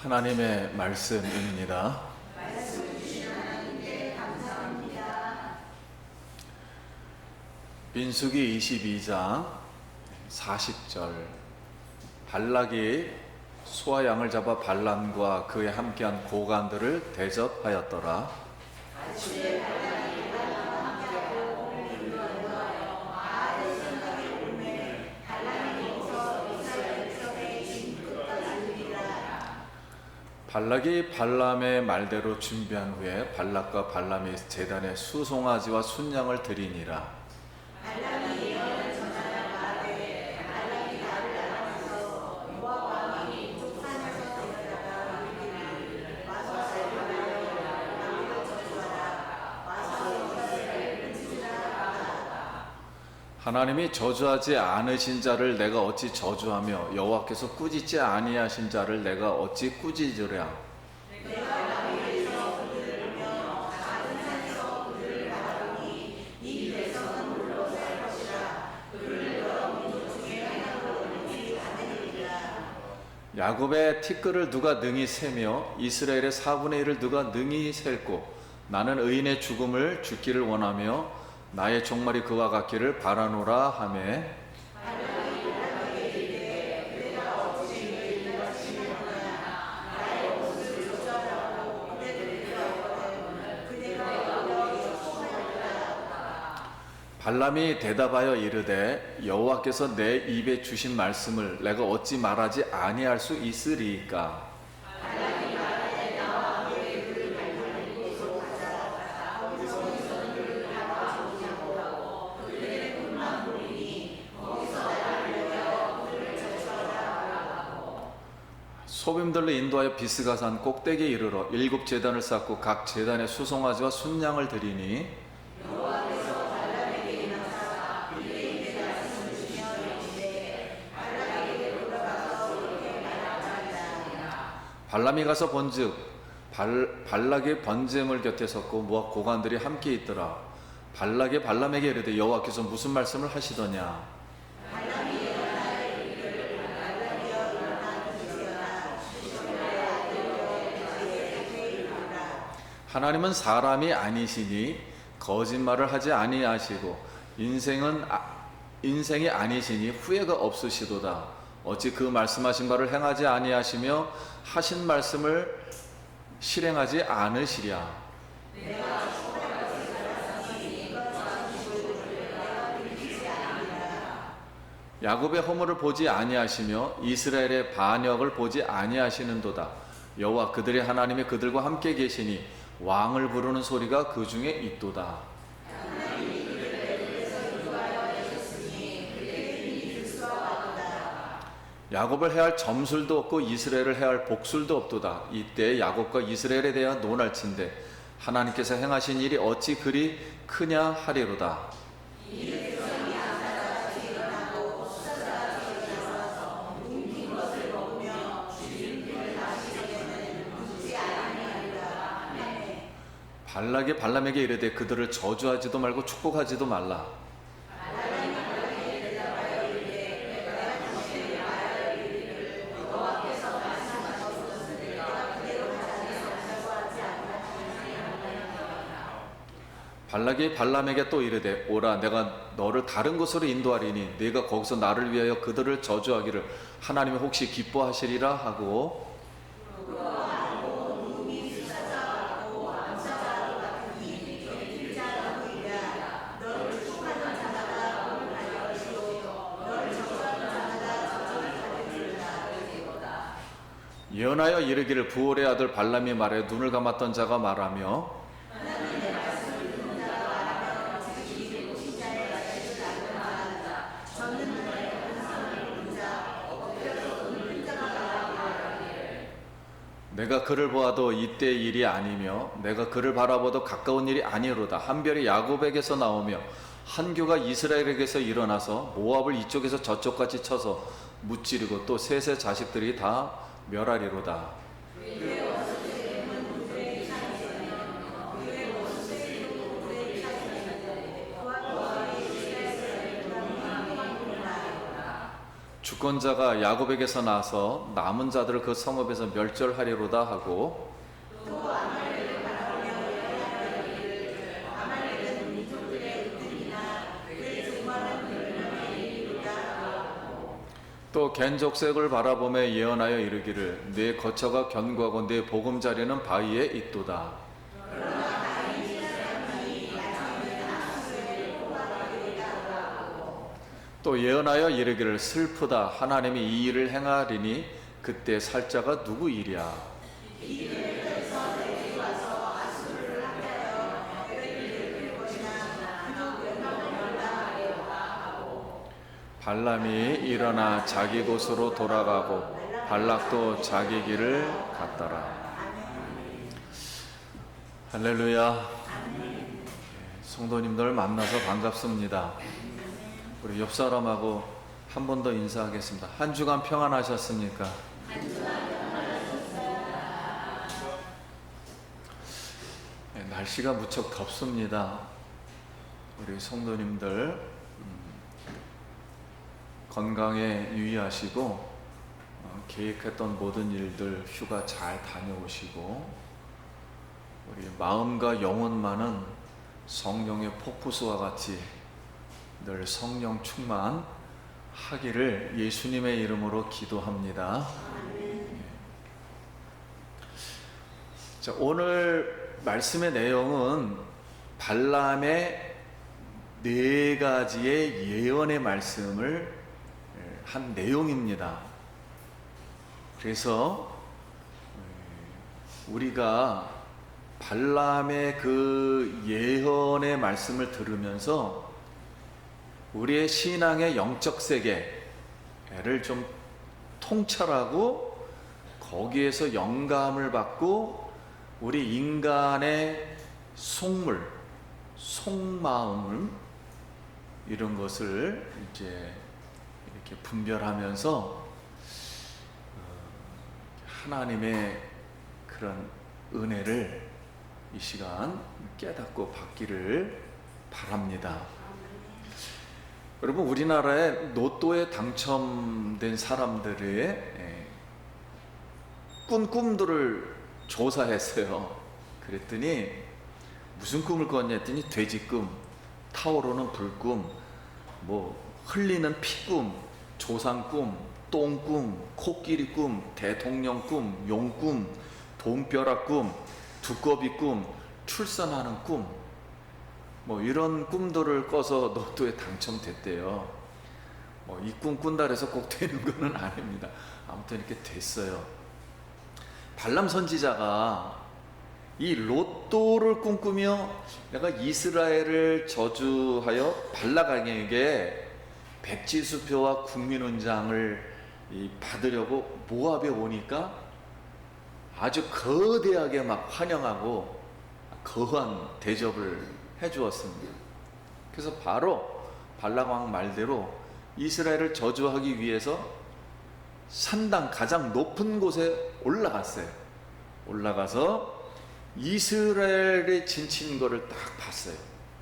하나님의 말씀입니다. 민수기 22장 40절. 발락이 소와 양을 잡아 발람과 그에 함께한 고관들을 대접하였더라. 발락이 발람의 말대로 준비한 후에 발락과 발람이 제단에 수송아지와 순양을 드리니라. 하나님이 저주하지 않으신 자를 내가 어찌 저주하며 여호와께서 꾸짖지 아니하신 자를 내가 어찌 꾸짖으랴. 야곱의 티끌을 누가 능히 세며 이스라엘의 4분의 1을 누가 능히 셀고 나는 의인의 죽음을 죽기를 원하며 나의 종말이 그와 같기를 바라노라 하매 발람이 대답하여 이르되 여호와께서 내 입에 주신 말씀을 내가 어찌 말하지 아니할 수 있으리이까. 소빔들로 인도하여 비스가산 꼭대기에 이르러 7 제단을 쌓고 각 제단에 수송아지와 순양을 드리니 발람이 가서 본즉 발락의 번제물 곁에 섰고 모압 고관들이 함께 있더라. 발락이 발람에게 이르되 여호와께서 무슨 말씀을 하시더냐. 하나님은 사람이 아니시니 거짓말을 하지 아니하시고 인생이 아니시니 후회가 없으시도다. 어찌 그 말씀하신 바를 행하지 아니하시며 하신 말씀을 실행하지 않으시랴. 야곱의 허물을 보지 아니하시며 이스라엘의 반역을 보지 아니하시는도다. 여호와 그들의 하나님이 그들과 함께 계시니 왕을 부르는 소리가 그 중에 있도다. 야곱을 해할 점술도 없고 이스라엘을 해할 복술도 없도다. 이때 야곱과 이스라엘에 대한 논할진대 하나님께서 행하신 일이 어찌 그리 크냐 하리로다. 발락이 발람에게 이르되 그들을 저주하지도 말고 축복하지도 말라. 발락이 발람에게 또 이르되 오라 내가 너를 다른 곳으로 인도하리니 네가 거기서 나를 위하여 그들을 저주하기를 하나님이 혹시 기뻐하시리라 하고 예언하여 이르기를 부올의 아들 발람이 말해 눈을 감았던 자가 말하며 내가 그를 보아도 이때의 일이 아니며 내가 그를 바라보도 가까운 일이 아니로다. 한 별이 야곱에게서 나오며 한 교가 이스라엘에게서 일어나서 모압을 이쪽에서 저쪽까지 쳐서 무찌르고 또 셋의 자식들이 다 멸하리로다. 주권자가 야곱에게서 나서 남은 자들을 그 성읍에서 멸절하리로다 하고, 또 겐족색을 바라보며 예언하여 이르기를 네 거처가 견고하고 네 보금자리는 바위에 있도다. 또 예언하여 이르기를 슬프다 하나님이 이 일을 행하리니 그때 살 자가 누구 일이야. 발람이 일어나 자기 곳으로 돌아가고 발락도 자기 길을 갔더라. 할렐루야. 성도님들 만나서 반갑습니다. 우리 옆 사람하고 한 번 더 인사하겠습니다. 한 주간 평안하셨습니까? 날씨가 무척 덥습니다. 우리 성도님들 건강에 유의하시고 계획했던 모든 일들 휴가 잘 다녀오시고 우리 마음과 영혼만은 성령의 폭포수와 같이 늘 성령 충만하기를 예수님의 이름으로 기도합니다. 자, 오늘 말씀의 내용은 발람의 4가지의 예언의 말씀을 한 내용입니다. 그래서 우리가 발람의 그 예언의 말씀을 들으면서 우리의 신앙의 영적 세계를 좀 통찰하고 거기에서 영감을 받고 우리 인간의 속물, 속마음 이런 것을 이제 이렇게 분별하면서 하나님의 그런 은혜를 이 시간 깨닫고 받기를 바랍니다. 여러분, 우리나라에 로또에 당첨된 사람들의 꿈들을 조사했어요. 그랬더니 무슨 꿈을 꿨냐 했더니 돼지꿈, 타오르는 불꿈, 뭐 흘리는 피꿈, 조상꿈, 똥꿈, 코끼리꿈, 대통령꿈, 용꿈, 돈벼락꿈, 두꺼비꿈, 출산하는 꿈, 뭐 이런 꿈들을 꿔서 로또에 당첨됐대요. 뭐 이 꿈 꾼다 해서 꼭 되는 거는 아닙니다. 아무튼 이렇게 됐어요. 발람 선지자가 이 로또를 꿈꾸며 내가 이스라엘을 저주하여 발락에게 백지수표와 국민훈장을 받으려고 모압에 오니까 아주 거대하게 막 환영하고 거한 대접을 해주었습니다. 그래서 바로 발락왕 말대로 이스라엘을 저주하기 위해서 산당 가장 높은 곳에 올라갔어요. 올라가서 이스라엘의 진친 거를 딱 봤어요.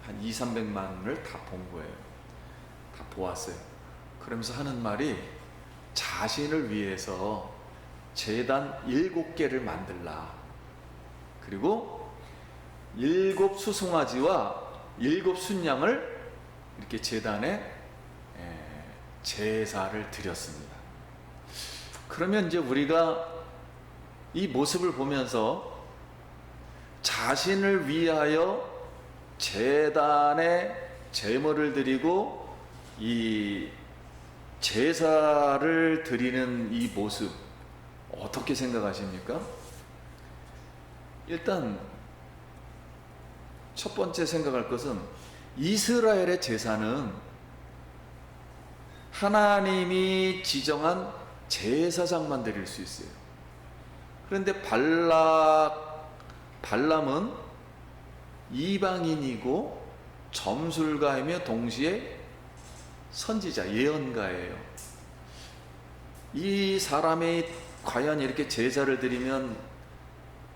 한 200~300만을 다 본 거예요. 다 보았어요. 그러면서 하는 말이 자신을 위해서 제단 7개를 만들라. 그리고 7 수송아지와 7 순양을 이렇게 제단에 제사를 드렸습니다. 그러면 이제 우리가 이 모습을 보면서 자신을 위하여 제단에 제물을 드리고 이 제사를 드리는 이 모습 어떻게 생각하십니까? 일단 첫 번째 생각할 것은 이스라엘의 제사는 하나님이 지정한 제사장만 드릴 수 있어요. 그런데 발람은 이방인이고 점술가이며 동시에 선지자, 예언가예요. 이 사람이 과연 이렇게 제사를 드리면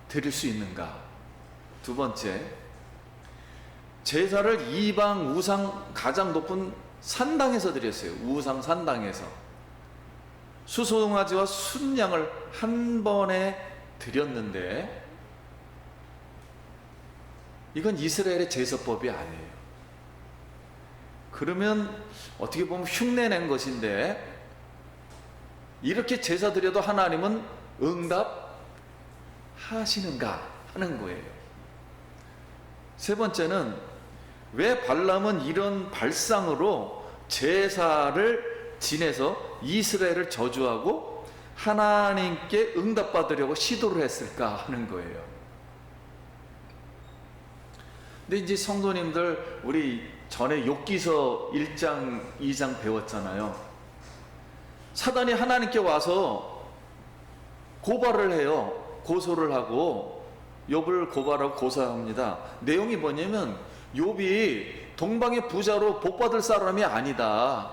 드릴 수 있는가? 두 번째, 제사를 이방 우상 가장 높은 산당에서 드렸어요. 우상 산당에서. 수송아지와 순양을 한 번에 드렸는데 이건 이스라엘의 제사법이 아니에요. 그러면 어떻게 보면 흉내낸 것인데 이렇게 제사 드려도 하나님은 응답하시는가 하는 거예요. 세 번째는 왜 발람은 이런 발상으로 제사를 지내서 이스라엘을 저주하고 하나님께 응답받으려고 시도를 했을까 하는 거예요. 근데 이제 성도님들, 우리 전에 욥기서 1장 2장 배웠잖아요. 사단이 하나님께 와서 고발을 해요. 고소를 하고 욥을 고발하고 고소합니다. 내용이 뭐냐면 욥이 동방의 부자로 복받을 사람이 아니다.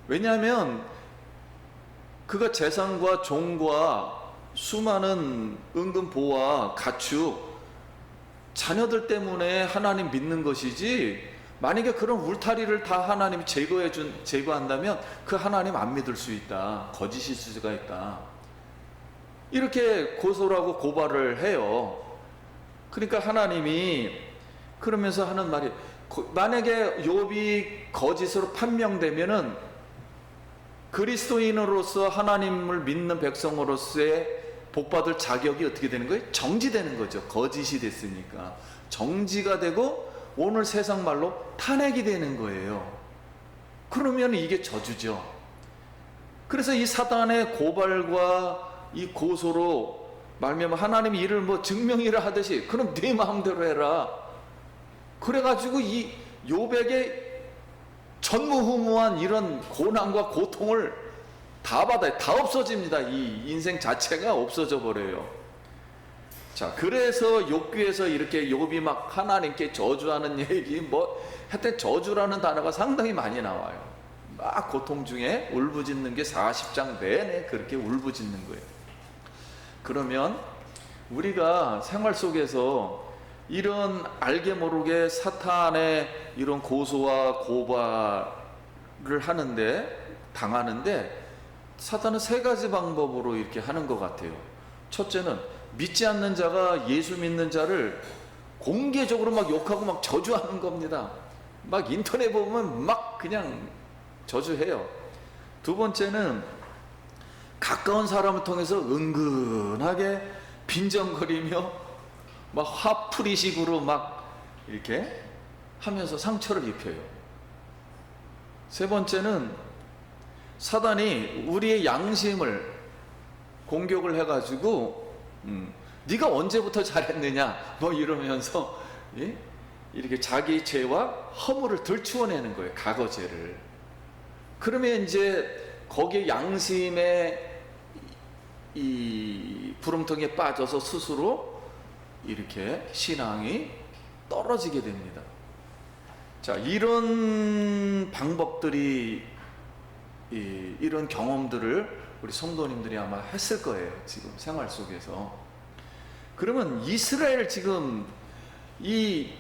왜냐하면 그가 재산과 종과 수많은 은금보와 가축, 자녀들 때문에 하나님 믿는 것이지, 만약에 그런 울타리를 다 하나님이 제거한다면 그 하나님 안 믿을 수 있다. 거짓일 수가 있다. 이렇게 고소를 하고 고발을 해요. 그러니까 하나님이 그러면서 하는 말이, 만약에 욥이 거짓으로 판명되면은 그리스도인으로서 하나님을 믿는 백성으로서의 복받을 자격이 어떻게 되는 거예요? 정지되는 거죠. 거짓이 됐으니까 정지가 되고 오늘 세상 말로 탄핵이 되는 거예요. 그러면 이게 저주죠. 그래서 이 사단의 고발과 이 고소로 말미암아 하나님이 이를 뭐 증명이라 하듯이 그럼 네 마음대로 해라. 그래가지고 이 욥에게 전무후무한 이런 고난과 고통을 다 받아요. 다 없어집니다. 이 인생 자체가 없어져 버려요. 자, 그래서 욥기에서 이렇게 욥이 막 하나님께 저주하는 얘기, 뭐 하여튼 저주라는 단어가 상당히 많이 나와요. 막 고통 중에 울부짖는 게 40장 내내 그렇게 울부짖는 거예요. 그러면 우리가 생활 속에서 이런 알게 모르게 사탄의 이런 고소와 고발을 당하는데 사탄은 세 가지 방법으로 이렇게 하는 것 같아요. 첫째는 믿지 않는 자가 예수 믿는 자를 공개적으로 막 욕하고 막 저주하는 겁니다. 막 인터넷 보면 막 그냥 저주해요. 두 번째는 가까운 사람을 통해서 은근하게 빈정거리며 막 화풀이식으로 막 이렇게 하면서 상처를 입혀요. 세 번째는 사단이 우리의 양심을 공격을 해가지고 네가 언제부터 잘했느냐 뭐 이러면서 이렇게 자기 죄와 허물을 들추어내는 거예요. 과거 죄를. 그러면 이제 거기에 양심의 이 부름통에 빠져서 스스로 이렇게 신앙이 떨어지게 됩니다. 자, 이런 방법들이, 이런 경험들을 우리 성도님들이 아마 했을 거예요. 지금 생활 속에서. 그러면 이스라엘 지금 이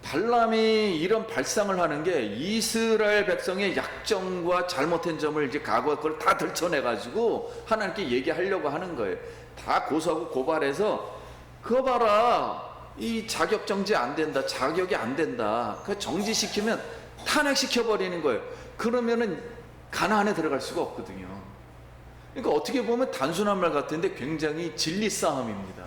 발람이 이런 발상을 하는 게 이스라엘 백성의 약점과 잘못된 점을 이제 과거에 그걸 다 들춰내가지고 하나님께 얘기하려고 하는 거예요. 다 고소하고 고발해서 그거 봐라. 이 자격 정지 안 된다. 자격이 안 된다. 그 정지시키면 탄핵시켜버리는 거예요. 그러면은 가나안에 들어갈 수가 없거든요. 그러니까 어떻게 보면 단순한 말 같은데 굉장히 진리 싸움입니다.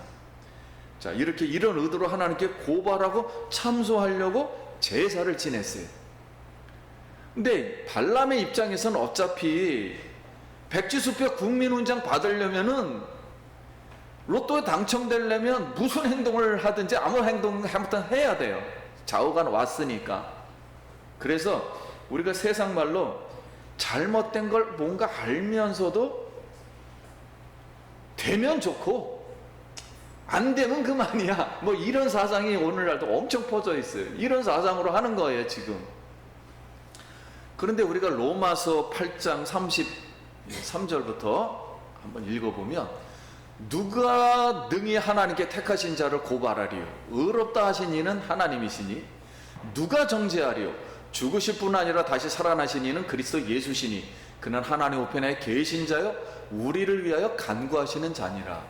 자, 이렇게 이런 의도로 하나님께 고발하고 참소하려고 제사를 지냈어요. 근데 발람의 입장에서는 어차피 백지수표 국민훈장 받으려면은 로또에 당첨되려면 무슨 행동을 하든지 아무 행동 아무튼 해야 돼요. 좌우가 왔으니까. 그래서 우리가 세상 말로 잘못된 걸 뭔가 알면서도 되면 좋고 안 되면 그만이야. 뭐 이런 사상이 오늘날도 엄청 퍼져 있어요. 이런 사상으로 하는 거예요, 지금. 그런데 우리가 로마서 8장 33절부터 한번 읽어보면 누가 능히 하나님께 택하신 자를 고발하리요? 의롭다 하신 이는 하나님이시니 누가 정죄하리요? 죽으실 뿐 아니라 다시 살아나신 이는 그리스도 예수시니 그는 하나님 우편에 계신 자요 우리를 위하여 간구하시는 자니라.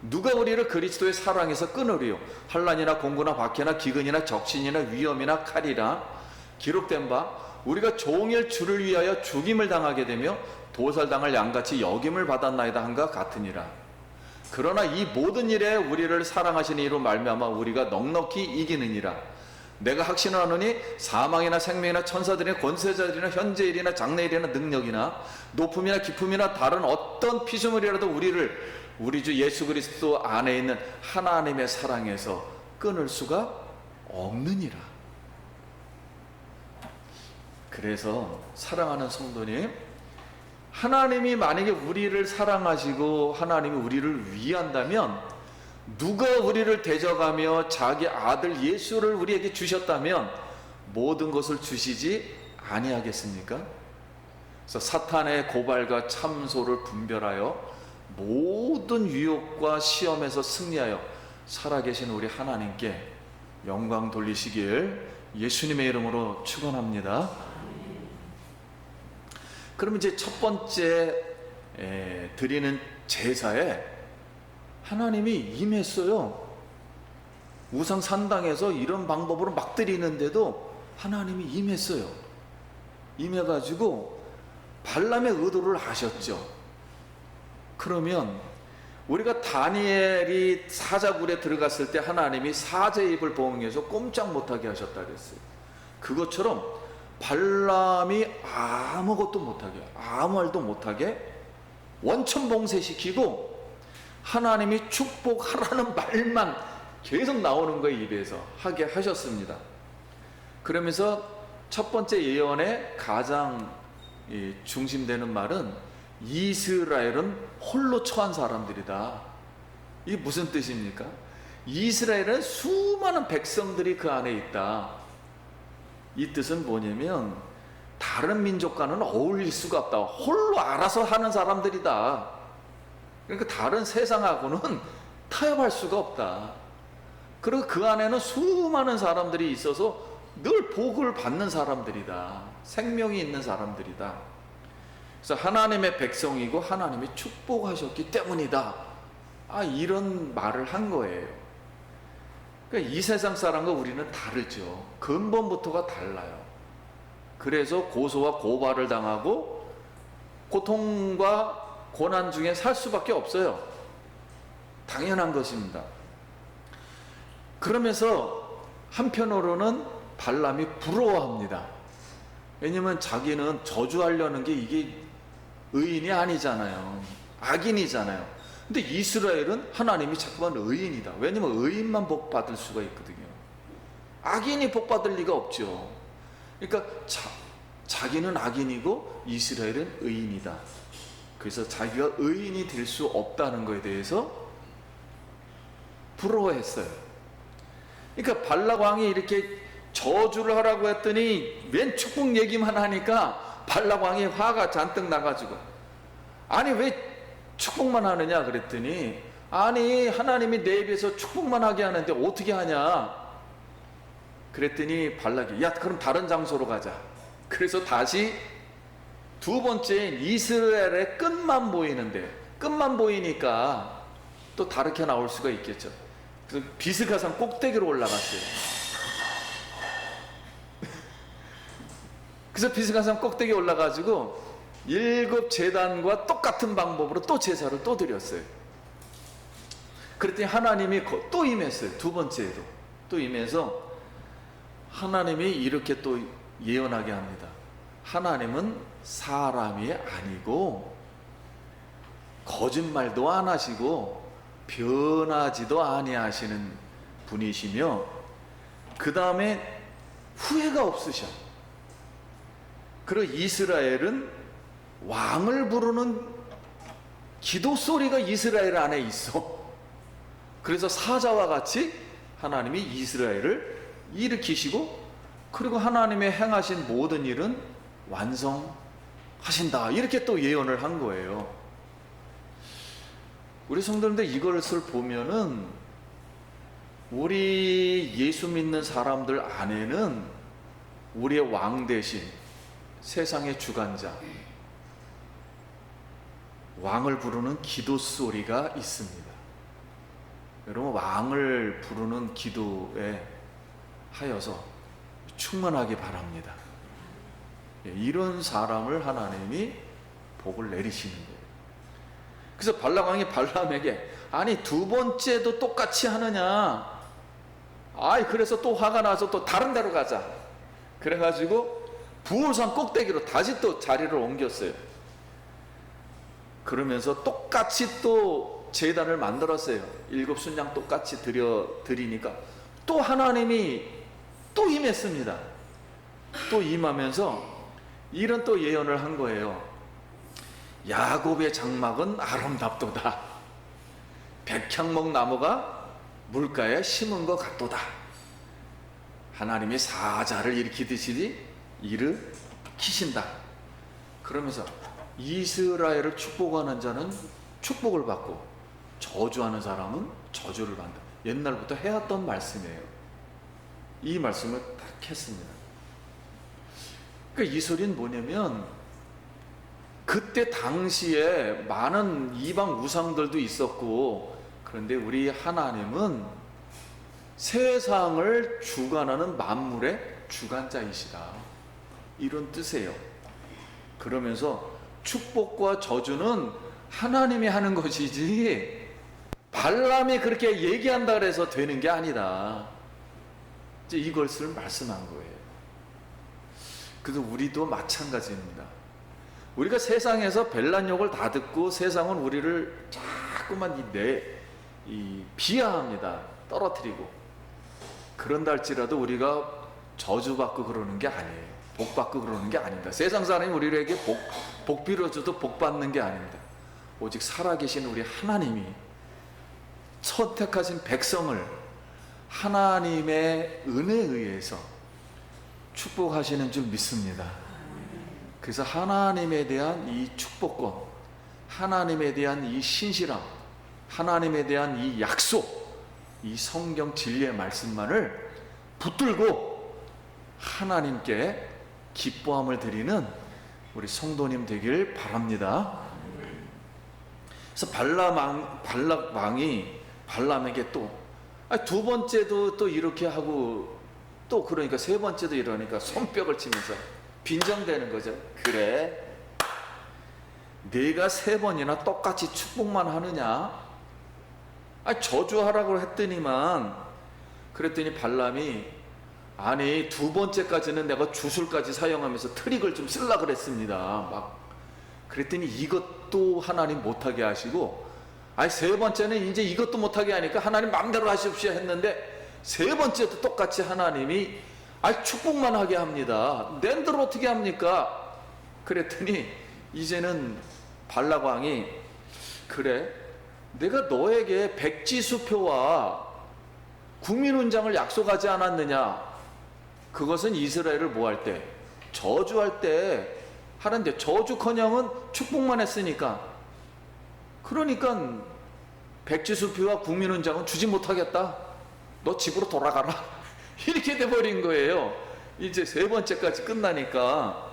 누가 우리를 그리스도의 사랑에서 끊으리요? 환난이나 공고나 박해나 기근이나 적신이나 위험이나 칼이라. 기록된 바 우리가 종일 주를 위하여 죽임을 당하게 되며 도살당할 양같이 여김을 받았나이다 한가 같으니라. 그러나 이 모든 일에 우리를 사랑하시는 이로 말미암아 우리가 넉넉히 이기느니라. 내가 확신하노니 사망이나 생명이나 천사들이나 권세자들이나 현재일이나 장래일이나 능력이나 높음이나 깊음이나 다른 어떤 피조물이라도 우리를 우리 주 예수 그리스도 안에 있는 하나님의 사랑에서 끊을 수가 없느니라. 그래서 사랑하는 성도님, 하나님이 만약에 우리를 사랑하시고 하나님이 우리를 위한다면, 누가 우리를 대적하며 자기 아들 예수를 우리에게 주셨다면 모든 것을 주시지 아니하겠습니까? 그래서 사탄의 고발과 참소를 분별하여 모든 유혹과 시험에서 승리하여 살아계신 우리 하나님께 영광 돌리시길 예수님의 이름으로 축원합니다. 그럼 이제 첫 번째 드리는 제사에 하나님이 임했어요. 우상 산당에서 이런 방법으로 막 드리는데도 하나님이 임했어요. 임해가지고 발람의 의도를 아셨죠. 그러면 우리가 다니엘이 사자굴에 들어갔을 때 하나님이 사자의 입을 봉해서 꼼짝 못하게 하셨다 그랬어요. 그것처럼 발람이 아무것도 못하게, 아무 말도 못하게 원천봉쇄시키고 하나님이 축복하라는 말만 계속 나오는 거예요. 입에서 하게 하셨습니다. 그러면서 첫 번째 예언의 가장 중심되는 말은 이스라엘은 홀로 처한 사람들이다. 이게 무슨 뜻입니까? 이스라엘은 수많은 백성들이 그 안에 있다. 이 뜻은 뭐냐면 다른 민족과는 어울릴 수가 없다. 홀로 알아서 하는 사람들이다. 그러니까 다른 세상하고는 타협할 수가 없다. 그리고 그 안에는 수많은 사람들이 있어서 늘 복을 받는 사람들이다. 생명이 있는 사람들이다. 그래서 하나님의 백성이고 하나님이 축복하셨기 때문이다. 이런 말을 한 거예요. 그러니까 이 세상 사람과 우리는 다르죠. 근본부터가 달라요. 그래서 고소와 고발을 당하고 고통과 고난 중에 살 수밖에 없어요. 당연한 것입니다. 그러면서 한편으로는 발람이 부러워합니다. 왜냐면 자기는 저주하려는 게 이게 의인이 아니잖아요. 악인이잖아요. 근데 이스라엘은 하나님이 자꾸만 의인이다. 왜냐면 의인만 복 받을 수가 있거든요. 악인이 복 받을 리가 없죠. 그러니까 자기는 악인이고 이스라엘은 의인이다. 그래서 자기가 의인이 될 수 없다는 것에 대해서 부러워했어요. 그러니까 발락 왕이 이렇게 저주를 하라고 했더니 맨 축복 얘기만 하니까 발락 왕이 화가 잔뜩 나가지고, 아니 왜 축복만 하느냐 그랬더니, 아니 하나님이 내 입에서 축복만 하게 하는데 어떻게 하냐 그랬더니 발락이, 야 그럼 다른 장소로 가자. 그래서 다시 두 번째인 이스라엘의 끝만 보이는데, 끝만 보이니까 또 다르게 나올 수가 있겠죠. 그래서 비스가산 꼭대기로 올라갔어요. 그래서 비스가산 꼭대기 올라가지고 7 제단과 똑같은 방법으로 또 제사를 또 드렸어요. 그랬더니 하나님이 또 임했어요. 두 번째에도 또 임해서 하나님이 이렇게 또 예언하게 합니다. 하나님은 사람이 아니고 거짓말도 안 하시고 변하지도 아니하시는 분이시며, 그 다음에 후회가 없으셔. 그리고 이스라엘은 왕을 부르는 기도 소리가 이스라엘 안에 있어. 그래서 사자와 같이 하나님이 이스라엘을 일으키시고, 그리고 하나님의 행하신 모든 일은 완성하신다. 이렇게 또 예언을 한 거예요. 우리 성도님들 이것을 보면은 우리 예수 믿는 사람들 안에는 우리의 왕 대신 세상의 주관자, 왕을 부르는 기도 소리가 있습니다. 여러분, 왕을 부르는 기도에 하여서 충만하기 바랍니다. 이런 사람을 하나님이 복을 내리시는 거예요. 그래서 발락왕이 발람에게 아니 두 번째도 똑같이 하느냐, 그래서 또 화가 나서 또 다른 데로 가자. 그래가지고 부울산 꼭대기로 다시 또 자리를 옮겼어요. 그러면서 똑같이 또 제단을 만들었어요. 7순양 똑같이 드리니까 또 하나님이 또 임했습니다. 또 임하면서 이런 또 예언을 한 거예요. 야곱의 장막은 아름답도다. 백향목 나무가 물가에 심은 것 같도다. 하나님이 사자를 일으키신다. 그러면서 이스라엘을 축복하는 자는 축복을 받고 저주하는 사람은 저주를 받는다. 옛날부터 해왔던 말씀이에요. 이 말씀을 딱 했습니다. 그러니까 이 소리는 뭐냐면, 그때 당시에 많은 이방 우상들도 있었고, 그런데 우리 하나님은 세상을 주관하는 만물의 주관자이시다, 이런 뜻이에요. 그러면서 축복과 저주는 하나님이 하는 것이지 발람이 그렇게 얘기한다 그래서 되는 게 아니다, 이제 이것을 말씀한 거예요. 그래서 우리도 마찬가지입니다. 우리가 세상에서 벨란 욕을 다 듣고 세상은 우리를 자꾸만 비하합니다. 떨어뜨리고. 그런다 할지라도 우리가 저주받고 그러는 게 아니에요. 복받고 그러는 게 아닙니다. 세상 사람이 우리에게 복 빌어줘도 복받는 게 아닙니다. 오직 살아계신 우리 하나님이 선택하신 백성을 하나님의 은혜에 의해서 축복하시는 줄 믿습니다. 그래서 하나님에 대한 이 축복권, 하나님에 대한 이 신실함, 하나님에 대한 이 약속, 이 성경 진리의 말씀만을 붙들고 하나님께 기뻐함을 드리는 우리 성도님 되길 바랍니다. 그래서 발락 왕이 발람에게 또 두 번째도 또 이렇게 하고, 또 그러니까 세 번째도 이러니까 손뼉을 치면서 빈정대는 거죠. 그래, 네가 세 번이나 똑같이 축복만 하느냐? 저주하라고 했더니만. 그랬더니 발람이 아니 두 번째까지는 내가 주술까지 사용하면서 트릭을 좀 쓰려고 그랬습니다. 그랬더니 이것도 하나님 못하게 하시고, 세 번째는 이제 이것도 못하게 하니까 하나님 마음대로 하십시오 했는데, 세 번째도 똑같이 하나님이 축복만 하게 합니다. 낸들 어떻게 합니까? 그랬더니 이제는 발락 왕이 그래, 내가 너에게 백지수표와 국민훈장을 약속하지 않았느냐? 그것은 이스라엘을 뭐 할 때? 저주할 때 하는데, 저주커녕은 축복만 했으니까. 그러니까 백지수표와 국민훈장은 주지 못하겠다. 너 집으로 돌아가라. 이렇게 돼버린 거예요. 이제 세 번째까지 끝나니까.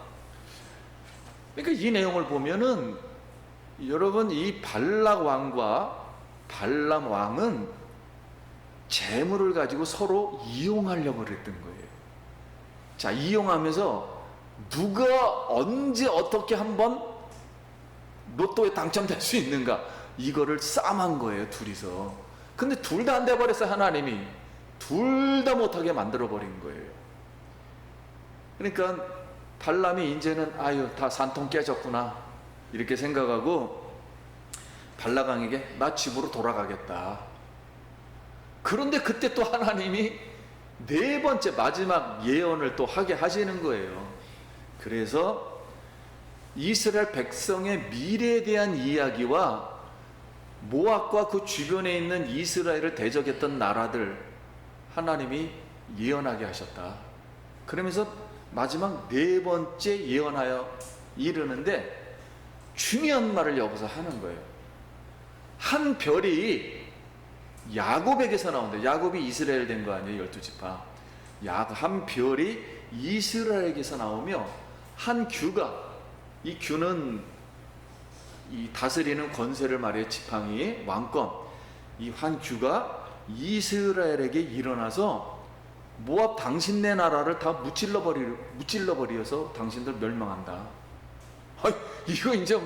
그러니까 이 내용을 보면은 여러분, 이 발락 왕과 발람 왕은 재물을 가지고 서로 이용하려고 그랬던 거예요. 자, 이용하면서 누가 언제 어떻게 한번 로또에 당첨될 수 있는가, 이거를 싸움한 거예요, 둘이서. 근데 둘 다 안 돼버렸어요. 하나님이 둘 다 못하게 만들어버린 거예요. 그러니까 발람이 이제는 다 산통 깨졌구나 이렇게 생각하고 발락 왕에게 나 집으로 돌아가겠다. 그런데 그때 또 하나님이 네 번째 마지막 예언을 또 하게 하시는 거예요. 그래서 이스라엘 백성의 미래에 대한 이야기와 모압과 그 주변에 있는 이스라엘을 대적했던 나라들 하나님이 예언하게 하셨다. 그러면서 마지막 네 번째 예언하여 이르는데 중요한 말을 여기서 하는 거예요. 한 별이 야곱에게서 나온다. 야곱이 이스라엘 된 거 아니에요, 12지파. 한 별이 이스라엘에게서 나오며 한 규가, 이 규는 이 다스리는 권세를 말해 지팡이 왕권, 이 한 규가 이스라엘에게 일어나서 모압 당신네 나라를 다 무찔러 버려서 당신들 멸망한다. 이거 이제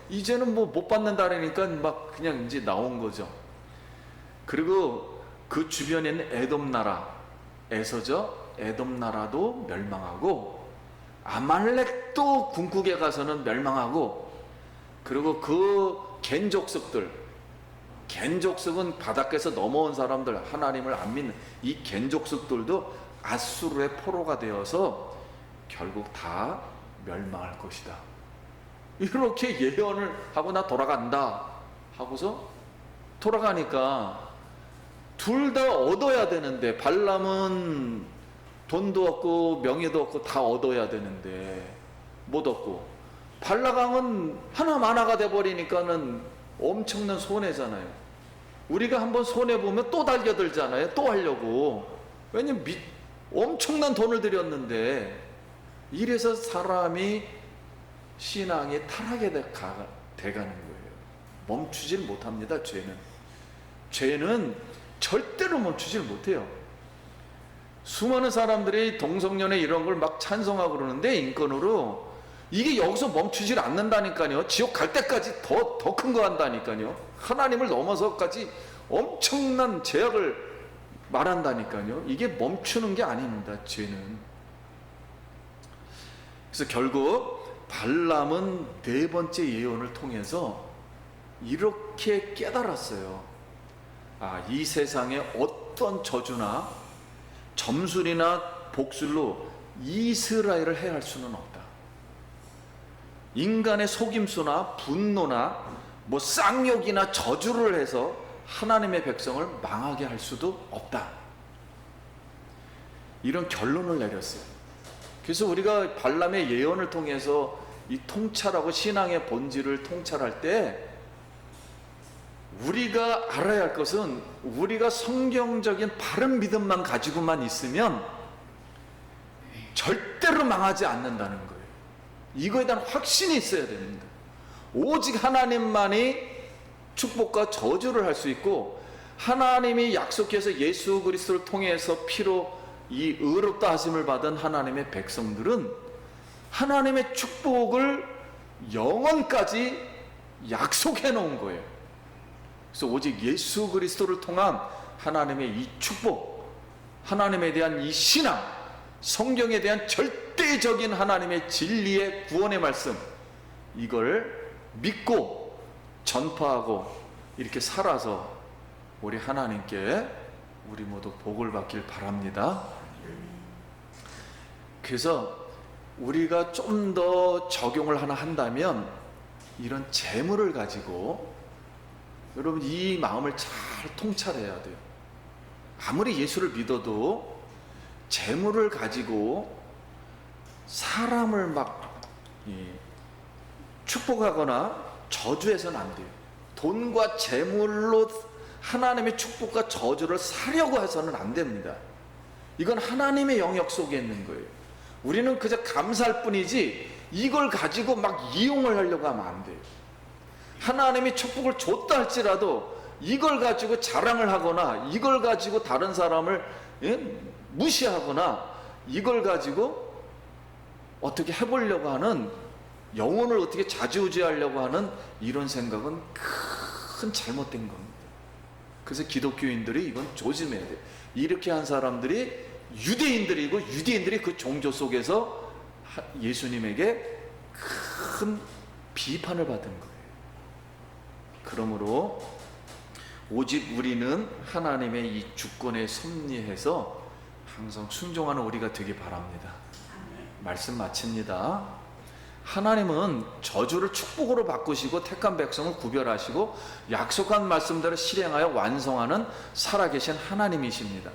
이제는 못 받는다라니까 막 그냥 이제 나온 거죠. 그리고 그 주변에 있는 에돔 나라에서죠, 에돔 나라도 멸망하고, 아말렉도 궁극에 가서는 멸망하고, 그리고 그 겐족속은 바닥에서 넘어온 사람들, 하나님을 안 믿는 이 겐족속들도 아수르의 포로가 되어서 결국 다 멸망할 것이다. 이렇게 예언을 하고 나 돌아간다 하고서 돌아가니까 둘 다 얻어야 되는데, 발람은 돈도 얻고 명예도 얻고 다 얻어야 되는데 못 얻고, 발라강은 하나가 돼버리니까는 엄청난 손해잖아요. 우리가 한번 손해보면 또 달겨들잖아요. 또 하려고. 왜냐면 엄청난 돈을 들였는데. 이래서 사람이 신앙이 타락에 돼가는 거예요. 멈추질 못합니다. 죄는 절대로 멈추질 못해요. 수많은 사람들이 동성연애 이런 걸 막 찬성하고 그러는데, 인권으로 이게 여기서 멈추질 않는다니까요. 지옥 갈 때까지 더 큰 거 한다니까요. 하나님을 넘어서까지 엄청난 제약을 말한다니까요. 이게 멈추는 게 아닙니다. 죄는. 그래서 결국 발람은 네 번째 예언을 통해서 이렇게 깨달았어요. 이 세상에 어떤 저주나 점술이나 복술로 이스라엘을 해할 수는 없다. 인간의 속임수나 분노나 쌍욕이나 저주를 해서 하나님의 백성을 망하게 할 수도 없다. 이런 결론을 내렸어요. 그래서 우리가 발람의 예언을 통해서 이 통찰하고 신앙의 본질을 통찰할 때, 우리가 알아야 할 것은, 우리가 성경적인 바른 믿음만 가지고만 있으면 절대로 망하지 않는다는 거예요. 이거에 대한 확신이 있어야 됩니다. 오직 하나님만이 축복과 저주를 할 수 있고, 하나님이 약속해서 예수 그리스도를 통해서 피로 이 의롭다 하심을 받은 하나님의 백성들은 하나님의 축복을 영원까지 약속해 놓은 거예요. 그래서 오직 예수 그리스도를 통한 하나님의 이 축복, 하나님에 대한 이 신앙, 성경에 대한 절대적인 하나님의 진리의 구원의 말씀, 이걸 믿고 전파하고 이렇게 살아서 우리 하나님께 우리 모두 복을 받길 바랍니다. 그래서 우리가 좀 더 적용을 하나 한다면, 이런 재물을 가지고 여러분 이 마음을 잘 통찰해야 돼요. 아무리 예수를 믿어도 재물을 가지고 사람을 축복하거나 저주해서는 안 돼요. 돈과 재물로 하나님의 축복과 저주를 사려고 해서는 안 됩니다. 이건 하나님의 영역 속에 있는 거예요. 우리는 그저 감사할 뿐이지 이걸 가지고 이용을 하려고 하면 안 돼요. 하나님이 축복을 줬다 할지라도 이걸 가지고 자랑을 하거나, 이걸 가지고 다른 사람을 무시하거나, 이걸 가지고 어떻게 해보려고 하는, 영혼을 어떻게 좌지우지하려고 하는 이런 생각은 큰 잘못된 겁니다. 그래서 기독교인들이 이건 조심해야 돼요. 이렇게 한 사람들이 유대인들이고, 유대인들이 그 종교 속에서 예수님에게 큰 비판을 받은 거예요. 그러므로 오직 우리는 하나님의 이 주권에 섭리해서 항상 순종하는 우리가 되기 바랍니다. 말씀 마칩니다. 하나님은 저주를 축복으로 바꾸시고 택한 백성을 구별하시고 약속한 말씀대로 실행하여 완성하는 살아계신 하나님이십니다.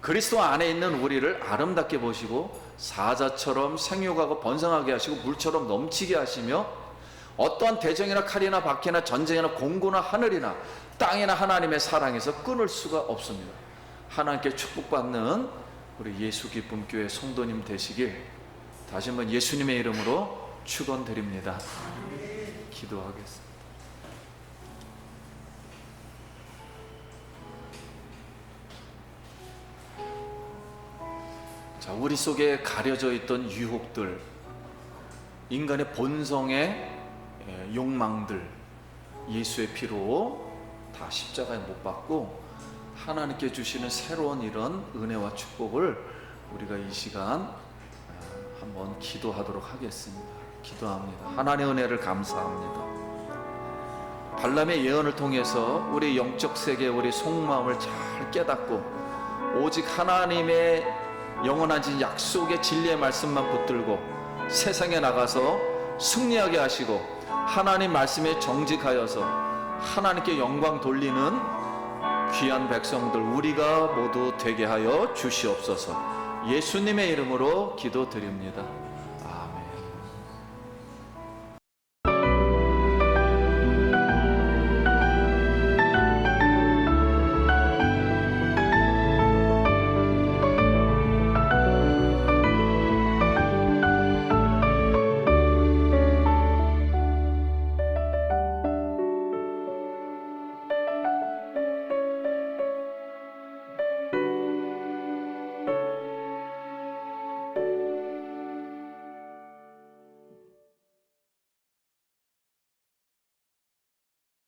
그리스도 안에 있는 우리를 아름답게 보시고 사자처럼 생육하고 번성하게 하시고 물처럼 넘치게 하시며, 어떠한 대적이나 칼이나 박해나 전쟁이나 공고나 하늘이나 땅이나 하나님의 사랑에서 끊을 수가 없습니다. 하나님께 축복받는 우리 예수 기쁨 교회 성도님 되시길 다시 한번 예수님의 이름으로 축원드립니다. 기도하겠습니다. 자, 우리 속에 가려져 있던 유혹들, 인간의 본성의 욕망들 예수의 피로 다 십자가에 못 박고 하나님께 주시는 새로운 이런 은혜와 축복을 우리가 이 시간 한번 기도하도록 하겠습니다. 기도합니다. 하나님의 은혜를 감사합니다. 발람의 예언을 통해서 우리 영적 세계, 우리 속마음을 잘 깨닫고 오직 하나님의 영원한 약속의 진리의 말씀만 붙들고 세상에 나가서 승리하게 하시고 하나님 말씀에 정직하여서 하나님께 영광 돌리는 귀한 백성들 우리가 모두 되게 하여 주시옵소서. 예수님의 이름으로 기도드립니다.